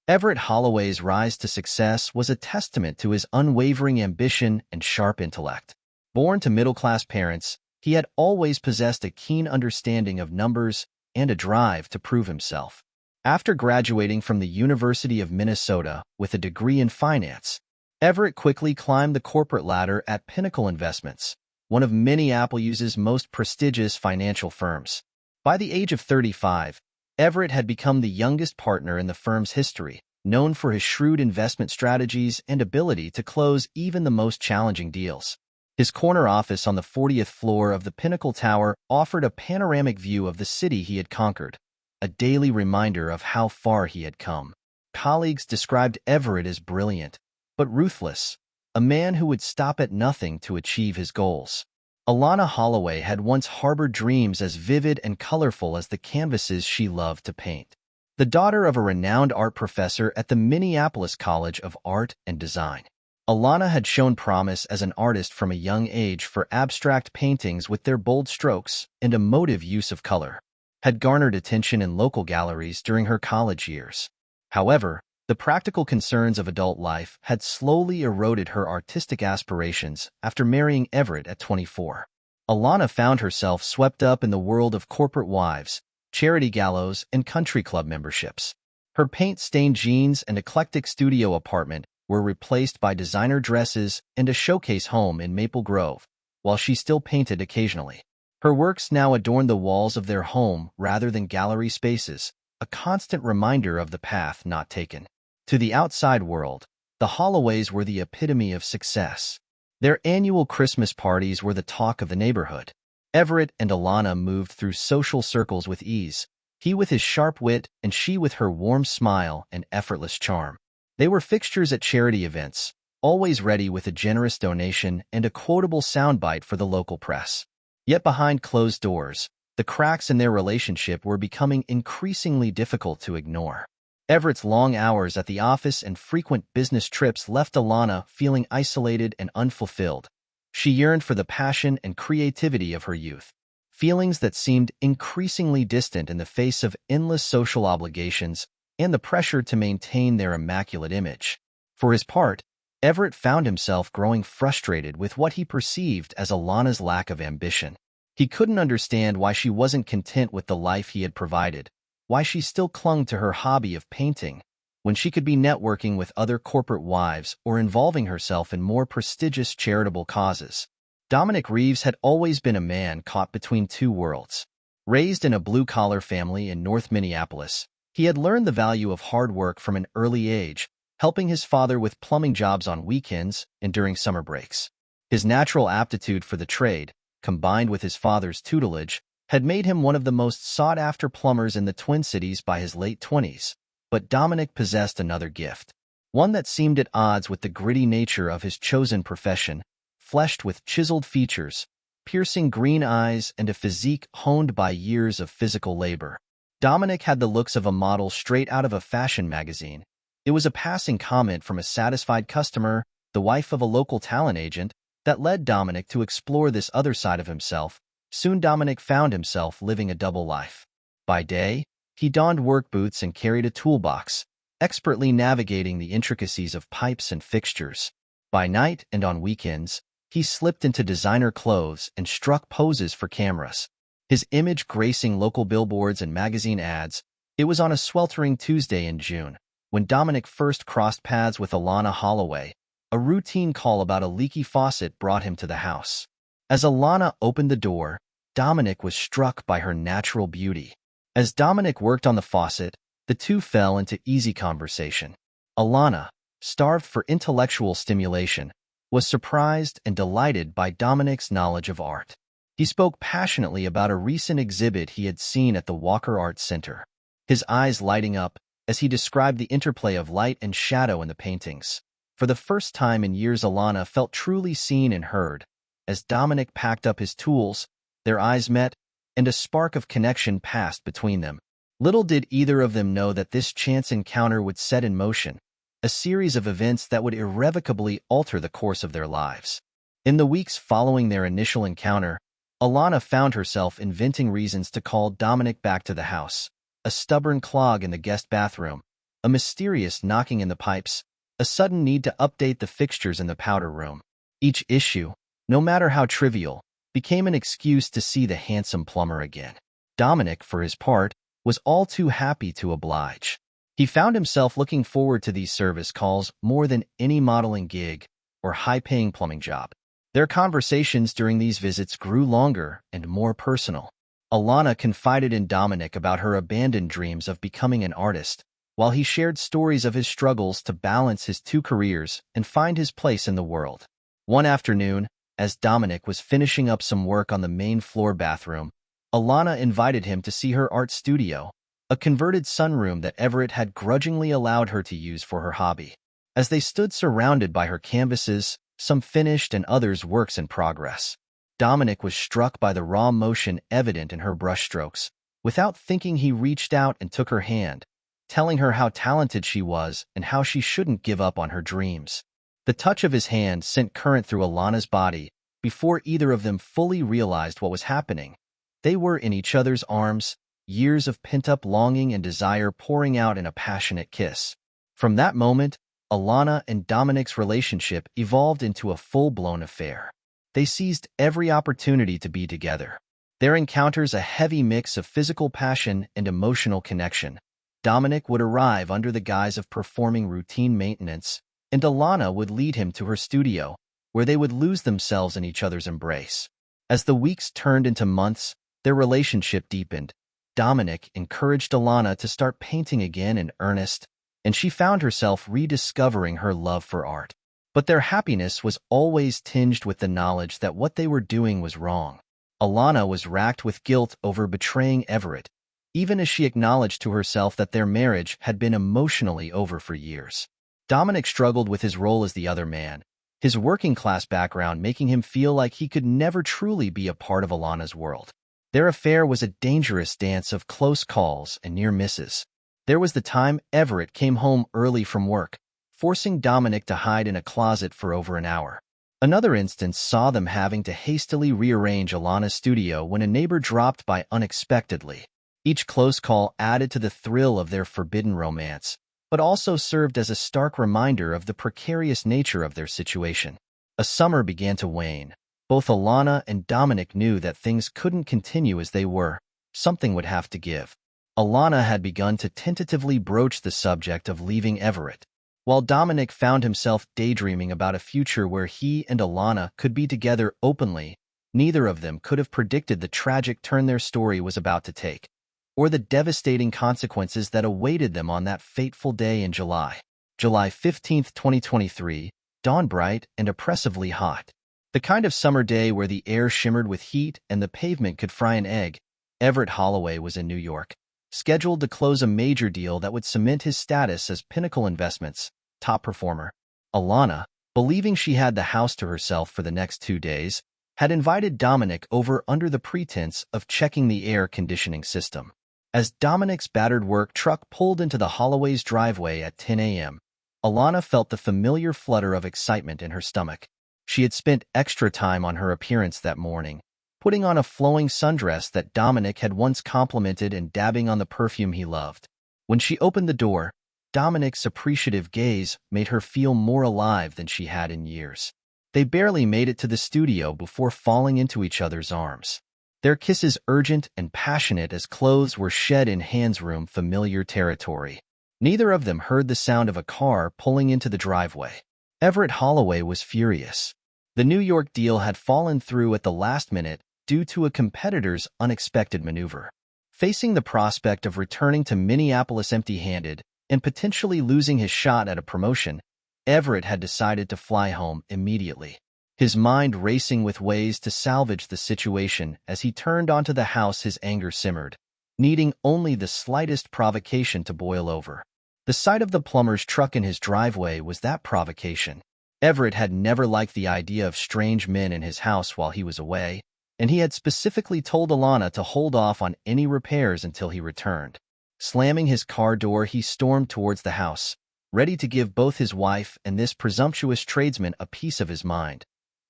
Everett Holloway's rise to success was a testament to his unwavering ambition and sharp intellect. Born to middle-class parents, he had always possessed a keen understanding of numbers and a drive to prove himself. After graduating from the University of Minnesota with a degree in finance, Everett quickly climbed the corporate ladder at Pinnacle Investments, one of Minneapolis's most prestigious financial firms. By the age of 35, Everett had become the youngest partner in the firm's history, known for his shrewd investment strategies and ability to close even the most challenging deals. His corner office on the 40th floor of the Pinnacle Tower offered a panoramic view of the city he had conquered, a daily reminder of how far he had come. Colleagues described Everett as brilliant, but ruthless, a man who would stop at nothing to achieve his goals. Alana Holloway had once harbored dreams as vivid and colorful as the canvases she loved to paint. The daughter of a renowned art professor at the Minneapolis College of Art and Design, Alana had shown promise as an artist from a young age for abstract paintings with their bold strokes and emotive use of color, had garnered attention in local galleries during her college years. However, the practical concerns of adult life had slowly eroded her artistic aspirations after marrying Everett at 24. Alana found herself swept up in the world of corporate wives, charity galas, and country club memberships. Her paint-stained jeans and eclectic studio apartment were replaced by designer dresses and a showcase home in Maple Grove, while she still painted occasionally. Her works now adorned the walls of their home rather than gallery spaces, a constant reminder of the path not taken. To the outside world, the Holloways were the epitome of success. Their annual Christmas parties were the talk of the neighborhood. Everett and Alana moved through social circles with ease, he with his sharp wit and she with her warm smile and effortless charm. They were fixtures at charity events, always ready with a generous donation and a quotable soundbite for the local press. Yet behind closed doors, the cracks in their relationship were becoming increasingly difficult to ignore. Everett's long hours at the office and frequent business trips left Alana feeling isolated and unfulfilled. She yearned for the passion and creativity of her youth, feelings that seemed increasingly distant in the face of endless social obligations and the pressure to maintain their immaculate image. For his part, Everett found himself growing frustrated with what he perceived as Alana's lack of ambition. He couldn't understand why she wasn't content with the life he had provided, why she still clung to her hobby of painting, when she could be networking with other corporate wives or involving herself in more prestigious charitable causes. Dominic Reeves had always been a man caught between two worlds. Raised in a blue-collar family in North Minneapolis, he had learned the value of hard work from an early age, helping his father with plumbing jobs on weekends and during summer breaks. His natural aptitude for the trade, combined with his father's tutelage, had made him one of the most sought-after plumbers in the Twin Cities by his late 20s. But Dominic possessed another gift, one that seemed at odds with the gritty nature of his chosen profession, fleshed with chiseled features, piercing green eyes, and a physique honed by years of physical labor. Dominic had the looks of a model straight out of a fashion magazine. It was a passing comment from a satisfied customer, the wife of a local talent agent, that led Dominic to explore this other side of himself. Soon Dominic found himself living a double life. By day, he donned work boots and carried a toolbox, expertly navigating the intricacies of pipes and fixtures. By night and on weekends, he slipped into designer clothes and struck poses for cameras, his image gracing local billboards and magazine ads. It was on a sweltering Tuesday in June, when Dominic first crossed paths with Alana Holloway. A routine call about a leaky faucet brought him to the house. As Alana opened the door, Dominic was struck by her natural beauty. As Dominic worked on the faucet, the two fell into easy conversation. Alana, starved for intellectual stimulation, was surprised and delighted by Dominic's knowledge of art. He spoke passionately about a recent exhibit he had seen at the Walker Art Center, his eyes lighting up as he described the interplay of light and shadow in the paintings. For the first time in years, Alana felt truly seen and heard. As Dominic packed up his tools, their eyes met, and a spark of connection passed between them. Little did either of them know that this chance encounter would set in motion a series of events that would irrevocably alter the course of their lives. In the weeks following their initial encounter, Alana found herself inventing reasons to call Dominic back to the house, a stubborn clog in the guest bathroom, a mysterious knocking in the pipes, a sudden need to update the fixtures in the powder room. Each issue, no matter how trivial, became an excuse to see the handsome plumber again. Dominic, for his part, was all too happy to oblige. He found himself looking forward to these service calls more than any modeling gig or high-paying plumbing job. Their conversations during these visits grew longer and more personal. Alana confided in Dominic about her abandoned dreams of becoming an artist, while he shared stories of his struggles to balance his two careers and find his place in the world. One afternoon, as Dominic was finishing up some work on the main floor bathroom, Alana invited him to see her art studio, a converted sunroom that Everett had grudgingly allowed her to use for her hobby. As they stood surrounded by her canvases, some finished and others works in progress, Dominic was struck by the raw motion evident in her brushstrokes. Without thinking, he reached out and took her hand, telling her how talented she was and how she shouldn't give up on her dreams. The touch of his hand sent current through Alana's body. Before either of them fully realized what was happening, they were in each other's arms, years of pent-up longing and desire pouring out in a passionate kiss. From that moment, Alana and Dominic's relationship evolved into a full-blown affair. They seized every opportunity to be together. Their encounters a heavy mix of physical passion and emotional connection. Dominic would arrive under the guise of performing routine maintenance, and Alana would lead him to her studio, where they would lose themselves in each other's embrace. As the weeks turned into months, their relationship deepened. Dominic encouraged Alana to start painting again in earnest, and she found herself rediscovering her love for art. But their happiness was always tinged with the knowledge that what they were doing was wrong. Alana was racked with guilt over betraying Everett, even as she acknowledged to herself that their marriage had been emotionally over for years. Dominic struggled with his role as the other man, his working-class background making him feel like he could never truly be a part of Alana's world. Their affair was a dangerous dance of close calls and near misses. There was the time Everett came home early from work, forcing Dominic to hide in a closet for over an hour. Another instance saw them having to hastily rearrange Alana's studio when a neighbor dropped by unexpectedly. Each close call added to the thrill of their forbidden romance, but also served as a stark reminder of the precarious nature of their situation. As summer began to wane, both Alana and Dominic knew that things couldn't continue as they were. Something would have to give. Alana had begun to tentatively broach the subject of leaving Everett, while Dominic found himself daydreaming about a future where he and Alana could be together openly. Neither of them could have predicted the tragic turn their story was about to take, or the devastating consequences that awaited them on that fateful day in July. July 15, 2023, dawned bright and oppressively hot. The kind of summer day where the air shimmered with heat and the pavement could fry an egg. Everett Holloway was in New York, scheduled to close a major deal that would cement his status as Pinnacle Investments' top performer. Alana, believing she had the house to herself for the next 2 days, had invited Dominic over under the pretense of checking the air conditioning system. As Dominic's battered work truck pulled into the Holloway's driveway at 10 a.m., Alana felt the familiar flutter of excitement in her stomach. She had spent extra time on her appearance that morning, putting on a flowing sundress that Dominic had once complimented and dabbing on the perfume he loved. When she opened the door, Dominic's appreciative gaze made her feel more alive than she had in years. They barely made it to the studio before falling into each other's arms. Their kisses urgent and passionate as clothes were shed in Hans' room, familiar territory. Neither of them heard the sound of a car pulling into the driveway. Everett Holloway was furious. The New York deal had fallen through at the last minute due to a competitor's unexpected maneuver. Facing the prospect of returning to Minneapolis empty-handed and potentially losing his shot at a promotion, Everett had decided to fly home immediately. His mind racing with ways to salvage the situation as he turned onto the house, his anger simmered, needing only the slightest provocation to boil over. The sight of the plumber's truck in his driveway was that provocation. Everett had never liked the idea of strange men in his house while he was away, and he had specifically told Alana to hold off on any repairs until he returned. Slamming his car door, he stormed towards the house, ready to give both his wife and this presumptuous tradesman a piece of his mind.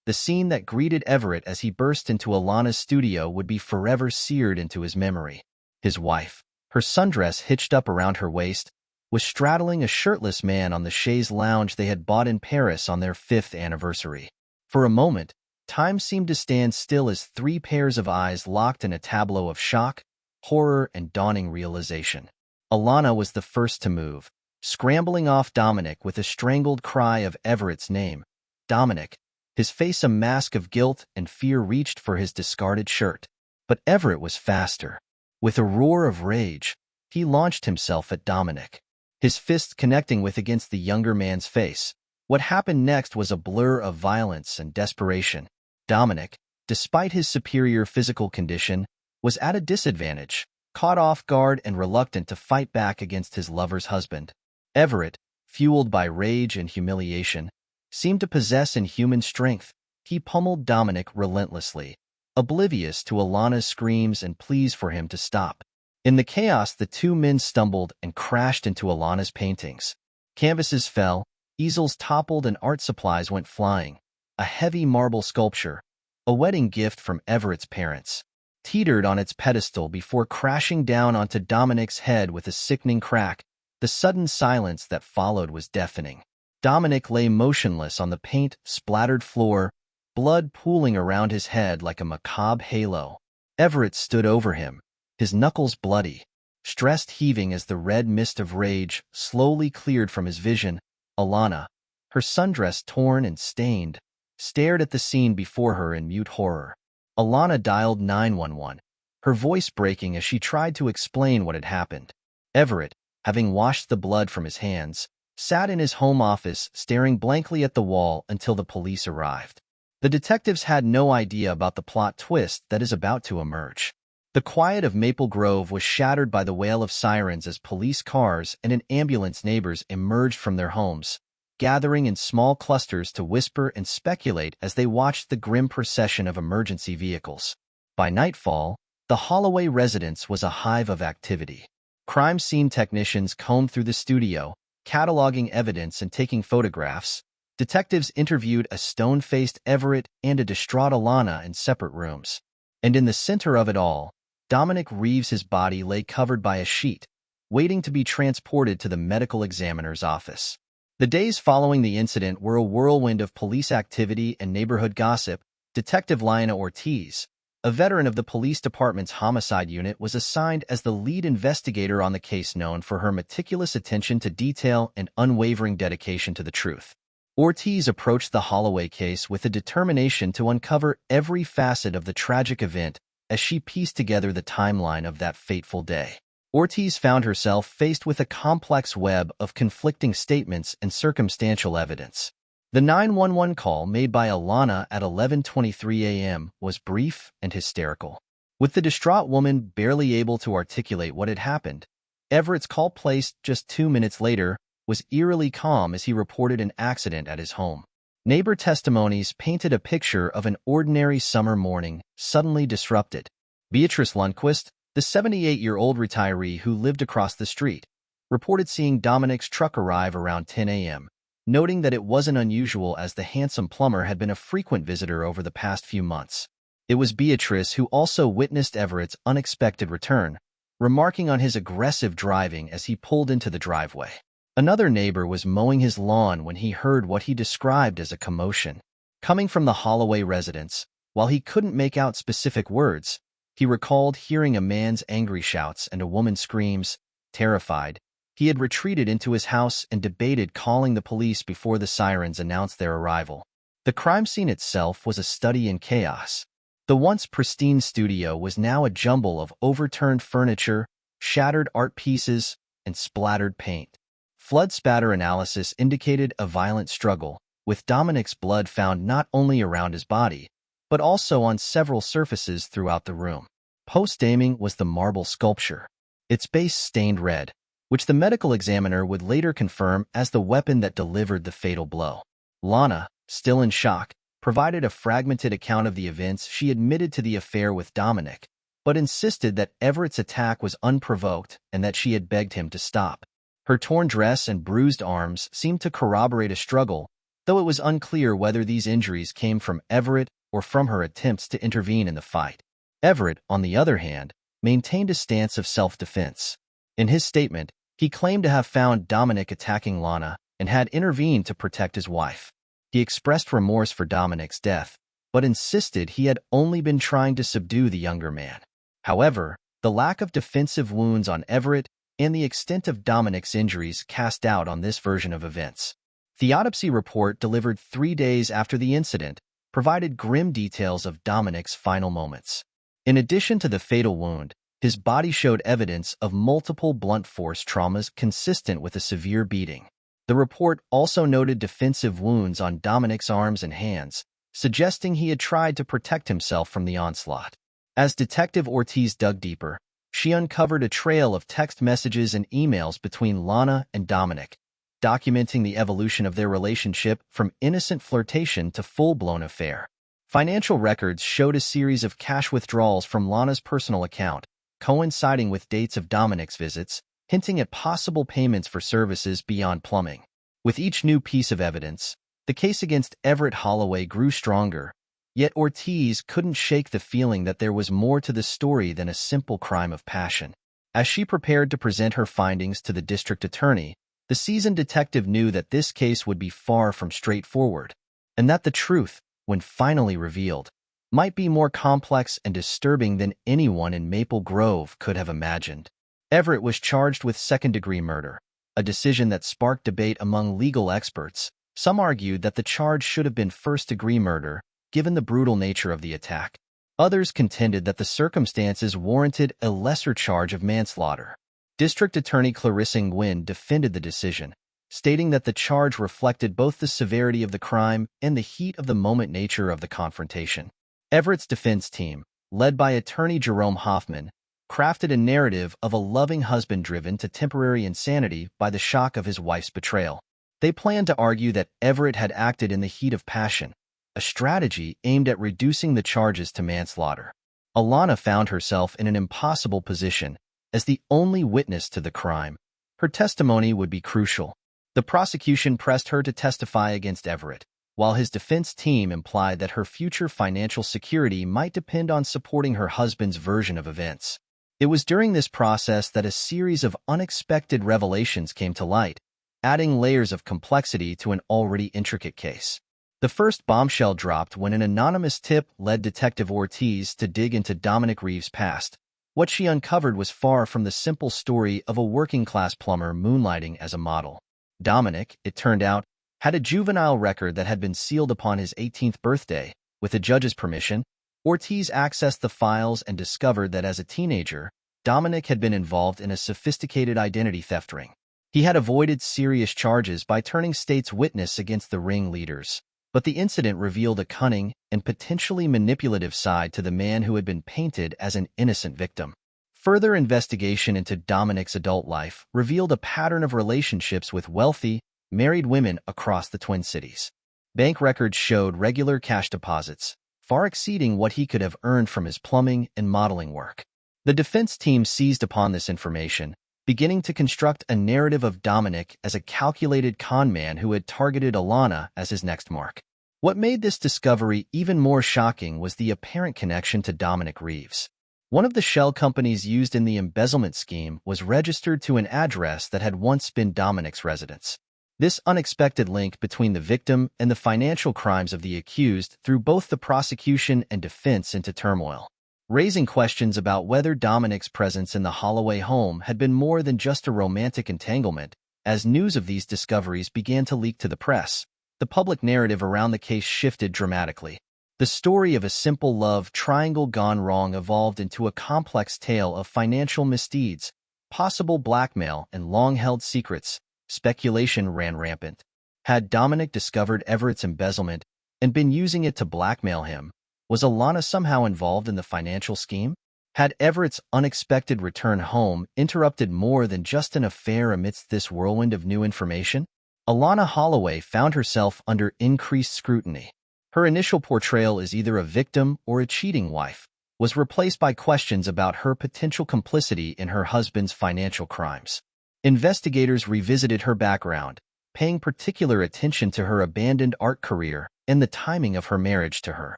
The scene that greeted Everett as he burst into Alana's studio would be forever seared into his memory. His wife, her sundress hitched up around her waist, was straddling a shirtless man on the chaise lounge they had bought in Paris on their 5th anniversary. For a moment, time seemed to stand still as 3 pairs of eyes locked in a tableau of shock, horror, and dawning realization. Alana was the first to move, scrambling off Dominic with a strangled cry of Everett's name. Dominic, his face a mask of guilt and fear, reached for his discarded shirt. But Everett was faster. With a roar of rage, he launched himself at Dominic, his fists connecting with against the younger man's face. What happened next was a blur of violence and desperation. Dominic, despite his superior physical condition, was at a disadvantage, caught off guard and reluctant to fight back against his lover's husband. Everett, fueled by rage and humiliation, seemed to possess inhuman strength. He pummeled Dominic relentlessly, oblivious to Alana's screams and pleas for him to stop. In the chaos, the 2 men stumbled and crashed into Alana's paintings. Canvases fell, easels toppled, and art supplies went flying. A heavy marble sculpture, a wedding gift from Everett's parents, teetered on its pedestal before crashing down onto Dominic's head with a sickening crack. The sudden silence that followed was deafening. Dominic lay motionless on the paint-splattered floor, blood pooling around his head like a macabre halo. Everett stood over him, his knuckles bloody, stressed, heaving as the red mist of rage slowly cleared from his vision. Alana, her sundress torn and stained, stared at the scene before her in mute horror. Alana dialed 911, her voice breaking as she tried to explain what had happened. Everett, having washed the blood from his hands, sat in his home office staring blankly at the wall until the police arrived. The detectives had no idea about the plot twist that is about to emerge. The quiet of Maple Grove was shattered by the wail of sirens as police cars and an ambulance neighbors emerged from their homes, gathering in small clusters to whisper and speculate as they watched the grim procession of emergency vehicles. By nightfall, the Holloway residence was a hive of activity. Crime scene technicians combed through the studio, cataloging evidence and taking photographs. Detectives interviewed a stone-faced Everett and a distraught Alana in separate rooms. And in the center of it all, Dominic Reeves' body lay covered by a sheet, waiting to be transported to the medical examiner's office. The days following the incident were a whirlwind of police activity and neighborhood gossip. Detective Lionel Ortiz, a veteran of the police department's homicide unit, was assigned as the lead investigator on the case, known for her meticulous attention to detail and unwavering dedication to the truth. Ortiz approached the Holloway case with a determination to uncover every facet of the tragic event as she pieced together the timeline of that fateful day. Ortiz found herself faced with a complex web of conflicting statements and circumstantial evidence. The 911 call made by Alana at 11:23 a.m. was brief and hysterical. With the distraught woman barely able to articulate what had happened, Everett's call, placed just 2 minutes later, was eerily calm as he reported an accident at his home. Neighbor testimonies painted a picture of an ordinary summer morning suddenly disrupted. Beatrice Lundquist, the 78-year-old retiree who lived across the street, reported seeing Dominic's truck arrive around 10 a.m., noting that it wasn't unusual as the handsome plumber had been a frequent visitor over the past few months. It was Beatrice who also witnessed Everett's unexpected return, remarking on his aggressive driving as he pulled into the driveway. Another neighbor was mowing his lawn when he heard what he described as a commotion coming from the Holloway residence. While he couldn't make out specific words, he recalled hearing a man's angry shouts and a woman's screams. Terrified, he had retreated into his house and debated calling the police before the sirens announced their arrival. The crime scene itself was a study in chaos. The once pristine studio was now a jumble of overturned furniture, shattered art pieces, and splattered paint. Flood spatter analysis indicated a violent struggle, with Dominic's blood found not only around his body, but also on several surfaces throughout the room. Post-dating was the marble sculpture, its base stained red, which the medical examiner would later confirm as the weapon that delivered the fatal blow. Lana, still in shock, provided a fragmented account of the events. She admitted to the affair with Dominic, but insisted that Everett's attack was unprovoked and that she had begged him to stop. Her torn dress and bruised arms seemed to corroborate a struggle, though it was unclear whether these injuries came from Everett or from her attempts to intervene in the fight. Everett, on the other hand, maintained a stance of self-defense. In his statement, He claimed to have found Dominic attacking Lana and had intervened to protect his wife. He expressed remorse for Dominic's death, but insisted he had only been trying to subdue the younger man. However, the lack of defensive wounds on Everett and the extent of Dominic's injuries cast doubt on this version of events. The autopsy report, delivered 3 days after the incident, provided grim details of Dominic's final moments. In addition to the fatal wound, his body showed evidence of multiple blunt force traumas consistent with a severe beating. The report also noted defensive wounds on Dominic's arms and hands, suggesting he had tried to protect himself from the onslaught. As Detective Ortiz dug deeper, she uncovered a trail of text messages and emails between Lana and Dominic, documenting the evolution of their relationship from innocent flirtation to full-blown affair. Financial records showed a series of cash withdrawals from Lana's personal account, coinciding with dates of Dominic's visits, hinting at possible payments for services beyond plumbing. With each new piece of evidence, the case against Everett Holloway grew stronger, yet Ortiz couldn't shake the feeling that there was more to the story than a simple crime of passion. As she prepared to present her findings to the district attorney, the seasoned detective knew that this case would be far from straightforward, and that the truth, when finally revealed, might be more complex and disturbing than anyone in Maple Grove could have imagined. Everett was charged with second-degree murder, a decision that sparked debate among legal experts. Some argued that the charge should have been first-degree murder, given the brutal nature of the attack. Others contended that the circumstances warranted a lesser charge of manslaughter. District Attorney Clarissa Nguyen defended the decision, stating that the charge reflected both the severity of the crime and the heat-of-the-moment nature of the confrontation. Everett's defense team, led by attorney Jerome Hoffman, crafted a narrative of a loving husband driven to temporary insanity by the shock of his wife's betrayal. They planned to argue that Everett had acted in the heat of passion, a strategy aimed at reducing the charges to manslaughter. Alana found herself in an impossible position. As the only witness to the crime, her testimony would be crucial. The prosecution pressed her to testify against Everett, while his defense team implied that her future financial security might depend on supporting her husband's version of events. It was during this process that a series of unexpected revelations came to light, adding layers of complexity to an already intricate case. The first bombshell dropped when an anonymous tip led Detective Ortiz to dig into Dominic Reeves' past. What she uncovered was far from the simple story of a working-class plumber moonlighting as a model. Dominic, it turned out, had a juvenile record that had been sealed upon his 18th birthday. With a judge's permission, Ortiz accessed the files and discovered that as a teenager, Dominic had been involved in a sophisticated identity theft ring. He had avoided serious charges by turning state's witness against the ringleaders, but the incident revealed a cunning and potentially manipulative side to the man who had been painted as an innocent victim. Further investigation into Dominic's adult life revealed a pattern of relationships with wealthy, married women across the Twin Cities. Bank records showed regular cash deposits, far exceeding what he could have earned from his plumbing and modeling work. The defense team seized upon this information, beginning to construct a narrative of Dominic as a calculated con man who had targeted Alana as his next mark. What made this discovery even more shocking was the apparent connection to Dominic Reeves. One of the shell companies used in the embezzlement scheme was registered to an address that had once been Dominic's residence. This unexpected link between the victim and the financial crimes of the accused threw both the prosecution and defense into turmoil, raising questions about whether Dominic's presence in the Holloway home had been more than just a romantic entanglement. As news of these discoveries began to leak to the press, the public narrative around the case shifted dramatically. The story of a simple love triangle gone wrong evolved into a complex tale of financial misdeeds, possible blackmail, and long-held secrets. Speculation ran rampant. Had Dominic discovered Everett's embezzlement and been using it to blackmail him? Was Alana somehow involved in the financial scheme? Had Everett's unexpected return home interrupted more than just an affair amidst this whirlwind of new information? Alana Holloway found herself under increased scrutiny. Her initial portrayal as either a victim or a cheating wife was replaced by questions about her potential complicity in her husband's financial crimes. Investigators revisited her background, paying particular attention to her abandoned art career and the timing of her marriage to her.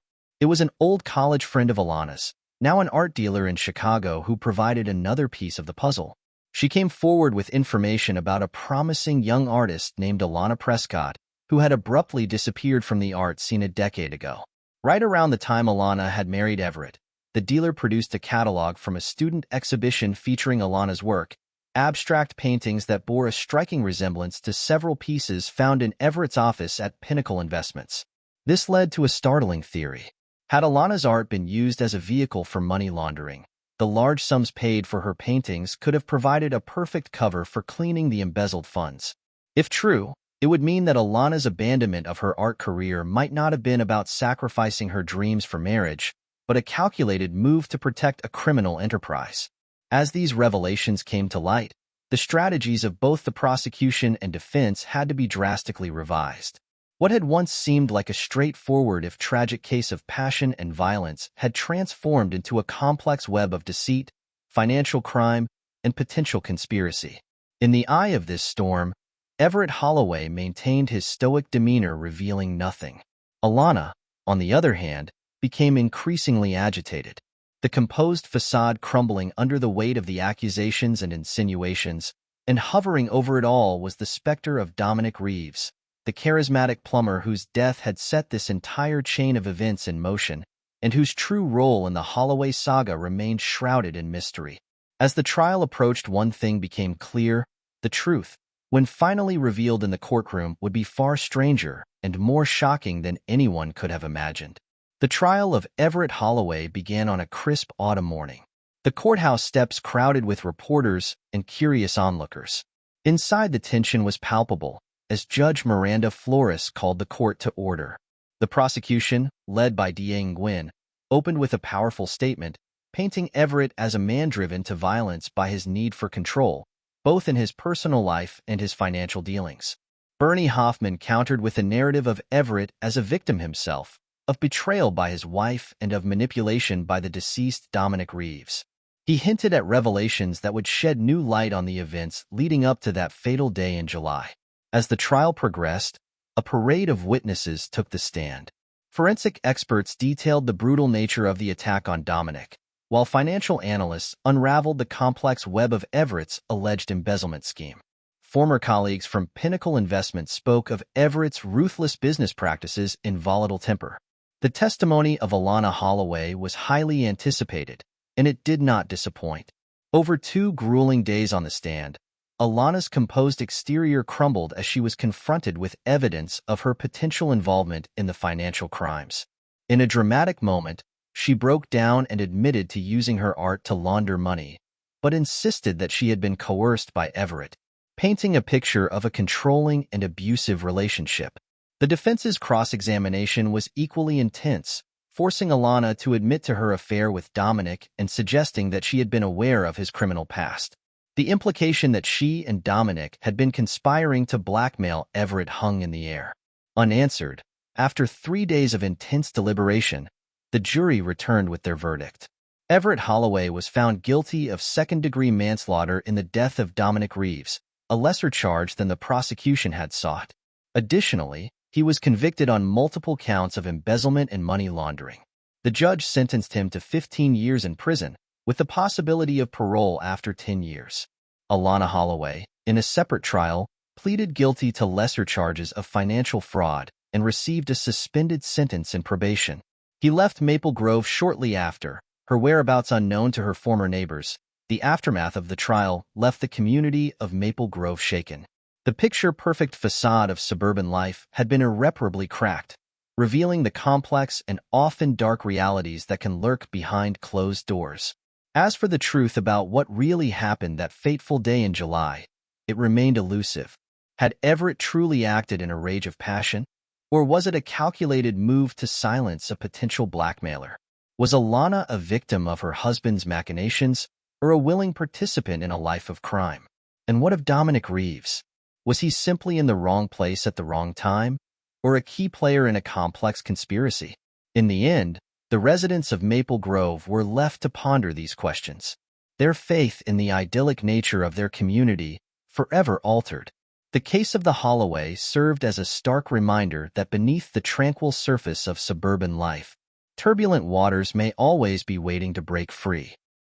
It was an old college friend of Alana's, now an art dealer in Chicago, who provided another piece of the puzzle. She came forward with information about a promising young artist named Alana Prescott, who had abruptly disappeared from the art scene a decade ago. Right around the time Alana had married Everett, the dealer produced a catalog from a student exhibition featuring Alana's work, abstract paintings that bore a striking resemblance to several pieces found in Everett's office at Pinnacle Investments. This led to a startling theory. Had Alana's art been used as a vehicle for money laundering, the large sums paid for her paintings could have provided a perfect cover for cleaning the embezzled funds. If true, it would mean that Alana's abandonment of her art career might not have been about sacrificing her dreams for marriage, but a calculated move to protect a criminal enterprise. As these revelations came to light, the strategies of both the prosecution and defense had to be drastically revised. What had once seemed like a straightforward if tragic case of passion and violence had transformed into a complex web of deceit, financial crime, and potential conspiracy. In the eye of this storm, Everett Holloway maintained his stoic demeanor, revealing nothing. Alana, on the other hand, became increasingly agitated. The composed facade crumbling under the weight of the accusations and insinuations, and hovering over it all was the specter of Dominic Reeves, the charismatic plumber whose death had set this entire chain of events in motion, and whose true role in the Holloway saga remained shrouded in mystery. As the trial approached, one thing became clear: the truth, when finally revealed in the courtroom, would be far stranger and more shocking than anyone could have imagined. The trial of Everett Holloway began on a crisp autumn morning. The courthouse steps crowded with reporters and curious onlookers. Inside, the tension was palpable as Judge Miranda Flores called the court to order. The prosecution, led by D.A. Nguyen, opened with a powerful statement, painting Everett as a man driven to violence by his need for control, both in his personal life and his financial dealings. Bernie Hoffman countered with a narrative of Everett as a victim himself, of betrayal by his wife and of manipulation by the deceased Dominic Reeves. He hinted at revelations that would shed new light on the events leading up to that fatal day in July. As the trial progressed, a parade of witnesses took the stand. Forensic experts detailed the brutal nature of the attack on Dominic, while financial analysts unraveled the complex web of Everett's alleged embezzlement scheme. Former colleagues from Pinnacle Investments spoke of Everett's ruthless business practices in volatile temper. The testimony of Alana Holloway was highly anticipated, and it did not disappoint. Over 2 grueling days on the stand, Alana's composed exterior crumbled as she was confronted with evidence of her potential involvement in the financial crimes. In a dramatic moment, she broke down and admitted to using her art to launder money, but insisted that she had been coerced by Everett, painting a picture of a controlling and abusive relationship. The defense's cross-examination was equally intense, forcing Alana to admit to her affair with Dominic and suggesting that she had been aware of his criminal past. The implication that she and Dominic had been conspiring to blackmail Everett hung in the air. Unanswered, after 3 days of intense deliberation, the jury returned with their verdict. Everett Holloway was found guilty of second-degree manslaughter in the death of Dominic Reeves, a lesser charge than the prosecution had sought. Additionally, he was convicted on multiple counts of embezzlement and money laundering. The judge sentenced him to 15 years in prison, with the possibility of parole after 10 years. Alana Holloway, in a separate trial, pleaded guilty to lesser charges of financial fraud and received a suspended sentence in probation. He left Maple Grove shortly after, her whereabouts unknown to her former neighbors. The aftermath of the trial left the community of Maple Grove shaken. The picture-perfect facade of suburban life had been irreparably cracked, revealing the complex and often dark realities that can lurk behind closed doors. As for the truth about what really happened that fateful day in July, it remained elusive. Had Everett truly acted in a rage of passion, or was it a calculated move to silence a potential blackmailer? Was Alana a victim of her husband's machinations, or a willing participant in a life of crime? And what of Dominic Reeves? Was he simply in the wrong place at the wrong time, or a key player in a complex conspiracy? In the end, the residents of Maple Grove were left to ponder these questions, their faith in the idyllic nature of their community forever altered. The case of the Holloway served as a stark reminder that beneath the tranquil surface of suburban life, turbulent waters may always be waiting to break free.